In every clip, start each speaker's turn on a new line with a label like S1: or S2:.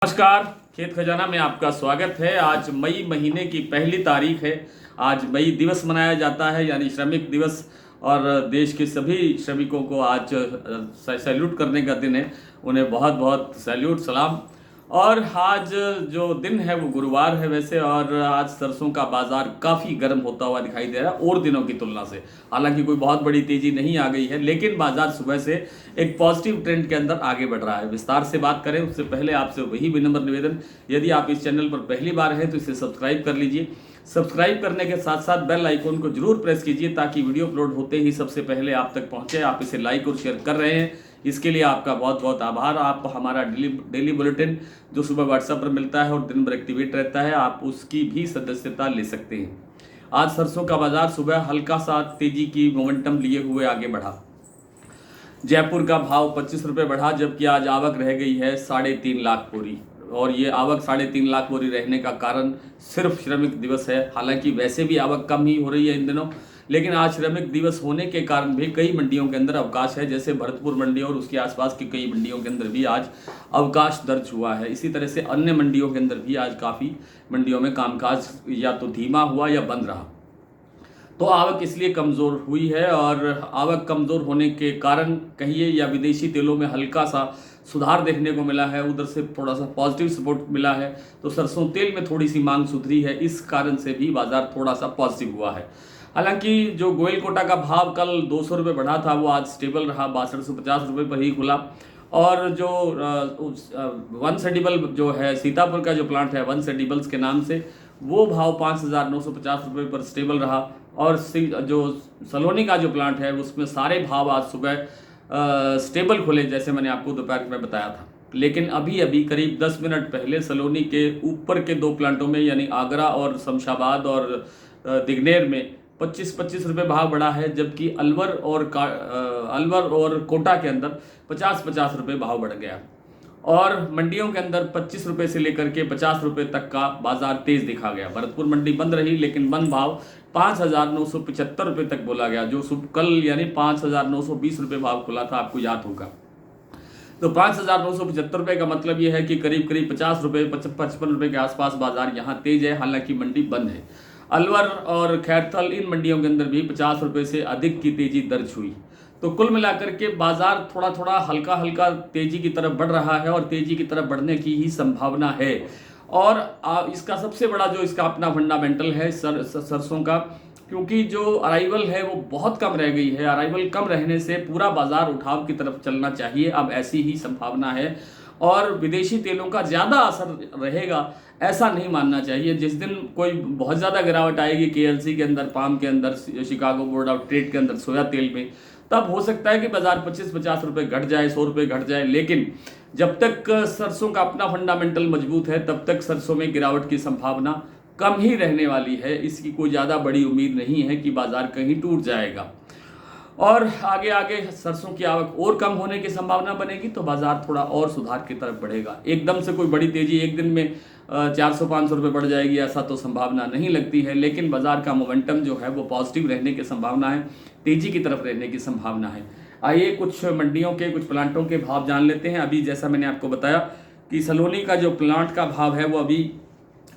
S1: नमस्कार। खेत खजाना में आपका स्वागत है। आज मई महीने की पहली तारीख है। आज मई दिवस मनाया जाता है, यानी श्रमिक दिवस। और देश के सभी श्रमिकों को आज सैल्यूट करने का दिन है। उन्हें बहुत बहुत सैल्यूट, सलाम। और आज जो दिन है वो गुरुवार है वैसे, और आज सरसों का बाजार काफ़ी गर्म होता हुआ दिखाई दे रहा है और दिनों की तुलना से। हालांकि कोई बहुत बड़ी तेजी नहीं आ गई है, लेकिन बाजार सुबह से एक पॉजिटिव ट्रेंड के अंदर आगे बढ़ रहा है। विस्तार से बात करें उससे पहले आपसे वही विनम्र निवेदन, यदि आप इस चैनल पर पहली बार हैं तो इसे सब्सक्राइब कर लीजिए। सब्सक्राइब करने के साथ साथ बेल आइकन को जरूर प्रेस कीजिए ताकि वीडियो अपलोड होते ही सबसे पहले आप तक पहुंचे। आप इसे लाइक और शेयर कर रहे हैं, इसके लिए आपका बहुत बहुत आभार। आप हमारा डेली बुलेटिन जो सुबह व्हाट्सएप पर मिलता है और दिन भर एक्टिवेट रहता है, आप उसकी भी सदस्यता ले सकते हैं। आज सरसों का बाजार सुबह हल्का सा तेजी की मोमेंटम लिए हुए आगे बढ़ा। जयपुर का भाव 25 रुपये बढ़ा, जबकि आज आवक रह गई है 3.5 लाख बोरी। और ये आवक 3.5 लाख बोरी रहने का कारण सिर्फ श्रमिक दिवस है। हालांकि वैसे भी आवक कम ही हो रही है इन दिनों, लेकिन आज श्रमिक दिवस होने के कारण भी कई मंडियों के अंदर अवकाश है। जैसे भरतपुर मंडी और उसके आसपास की कई मंडियों के अंदर भी आज अवकाश दर्ज हुआ है। इसी तरह से अन्य मंडियों के अंदर भी आज काफ़ी मंडियों में कामकाज या तो धीमा हुआ या बंद रहा। तो आवक इसलिए कमज़ोर हुई है, और आवक कमज़ोर होने के कारण कहिए या विदेशी तेलों में हल्का सा सुधार देखने को मिला है, उधर से थोड़ा सा पॉजिटिव सपोर्ट मिला है। तो सरसों तेल में थोड़ी सी मांग सुधरी है, इस कारण से भी बाजार थोड़ा सा पॉजिटिव हुआ है। हालांकि जो गोयल कोटा का भाव कल 200 रुपये बढ़ा था वो आज स्टेबल रहा, 6250 रुपये पर ही खुला। और जो वन सेडिबल जो है सीतापुर का जो प्लांट है वन सेडिबल्स के नाम से, वो भाव 5950 रुपये पर स्टेबल रहा। और जो सलोनी का जो प्लांट है उसमें सारे भाव आज सुबह स्टेबल खुले, जैसे मैंने आपको दोपहर में बताया था। लेकिन अभी अभी करीब 10 मिनट पहले सलोनी के ऊपर के दो प्लांटों में, यानी आगरा और शमशाबाद और दिगनेर में 25-25 रुपये भाव बढ़ा है, जबकि अलवर और कोटा के अंदर 50-50 रुपये भाव बढ़ गया। और मंडियों के अंदर 25 रुपये से लेकर के 50 रुपये तक का बाजार तेज दिखा गया। भरतपुर मंडी बंद रही, लेकिन बंद भाव 5,975 रुपये तक बोला गया, जो कल यानी 5,920 रुपये भाव खुला था, आपको याद होगा। तो 5,975 रुपये का मतलब ये है कि करीब करीब 50 रुपये 55 रुपये के आसपास बाजार यहाँ तेज है, हालांकि मंडी बंद है। अलवर और खैरथल इन मंडियों के अंदर भी 50 रुपये से अधिक की तेजी दर्ज हुई। तो कुल मिलाकर के बाजार थोड़ा थोड़ा हल्का हल्का तेजी की तरफ बढ़ रहा है, और तेजी की तरफ बढ़ने की ही संभावना है। और इसका सबसे बड़ा जो इसका अपना फंडामेंटल है सरसों का, क्योंकि जो अराइवल है वो बहुत कम रह गई है। अराइवल कम रहने से पूरा बाजार उठाव की तरफ चलना चाहिए, अब ऐसी ही संभावना है। और विदेशी तेलों का ज़्यादा असर रहेगा ऐसा नहीं मानना चाहिए। जिस दिन कोई बहुत ज़्यादा गिरावट आएगी केएलसी के अंदर, पाम के अंदर, शिकागो बोर्ड ऑफ ट्रेड के अंदर सोया तेल में, तब हो सकता है कि बाजार 25-50 रुपये घट जाए, 100 रुपये घट जाए। लेकिन जब तक सरसों का अपना फंडामेंटल मजबूत है तब तक सरसों में गिरावट की संभावना कम ही रहने वाली है। इसकी कोई ज़्यादा बड़ी उम्मीद नहीं है कि बाजार कहीं टूट जाएगा। और आगे आगे सरसों की आवक और कम होने की संभावना बनेगी तो बाजार थोड़ा और सुधार की तरफ बढ़ेगा। एकदम से कोई बड़ी तेजी एक दिन में 400-500 रुपये बढ़ जाएगी ऐसा तो संभावना नहीं लगती है, लेकिन बाजार का मोमेंटम जो है वो पॉजिटिव रहने की संभावना है, तेजी की तरफ रहने की संभावना है। आइए कुछ मंडियों के, कुछ प्लांटों के भाव जान लेते हैं। अभी जैसा मैंने आपको बताया कि सलोनी का जो प्लांट का भाव है वो अभी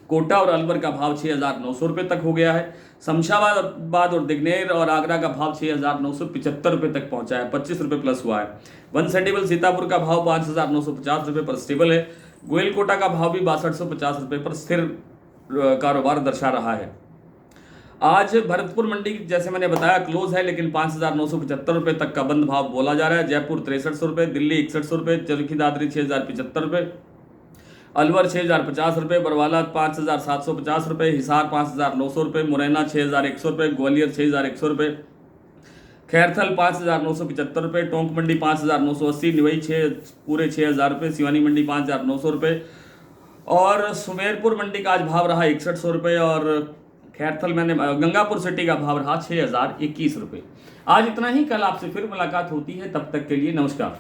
S1: कोटा और अलवर का भाव 6,900 रुपये तक हो गया है। शमशाबाद और दिगनेर और आगरा का भाव 6,975 रुपये तक पहुंचा है, 25 रुपये प्लस हुआ है। वन सेडिबल सीतापुर का भाव 5,950 रुपये पर स्टेबल है। गोयल कोटा का भाव भी 6250 रुपये पर स्थिर कारोबार दर्शा रहा है। आज भरतपुर मंडी जैसे मैंने बताया क्लोज है, लेकिन 5,975 रुपये तक का बंद भाव बोला जा रहा है। जयपुर 6300 रुपये, दिल्ली 6100 रुपये, चरखी दादरी 6,075 रुपये, अलवर 6,050 रुपये, बरवाला 5,750 रुपये, हिसार 5,900 रुपये, मुरैना 6,100 रुपये, ग्वालियर 6,100 रुपये, खैरथल 5,975 रुपये, टोंक मंडी 5,980, निवई पूरे 6,000 रुपये, सिवानी मंडी 5,900 रुपये, और सुमेरपुर मंडी का आज भाव रहा 6100 रुपये, और खैरथल मैंने गंगापुर सिटी का भाव रहा 6,021 रुपये। आज इतना ही, कल आपसे फिर मुलाकात होती है, तब तक के लिए नमस्कार।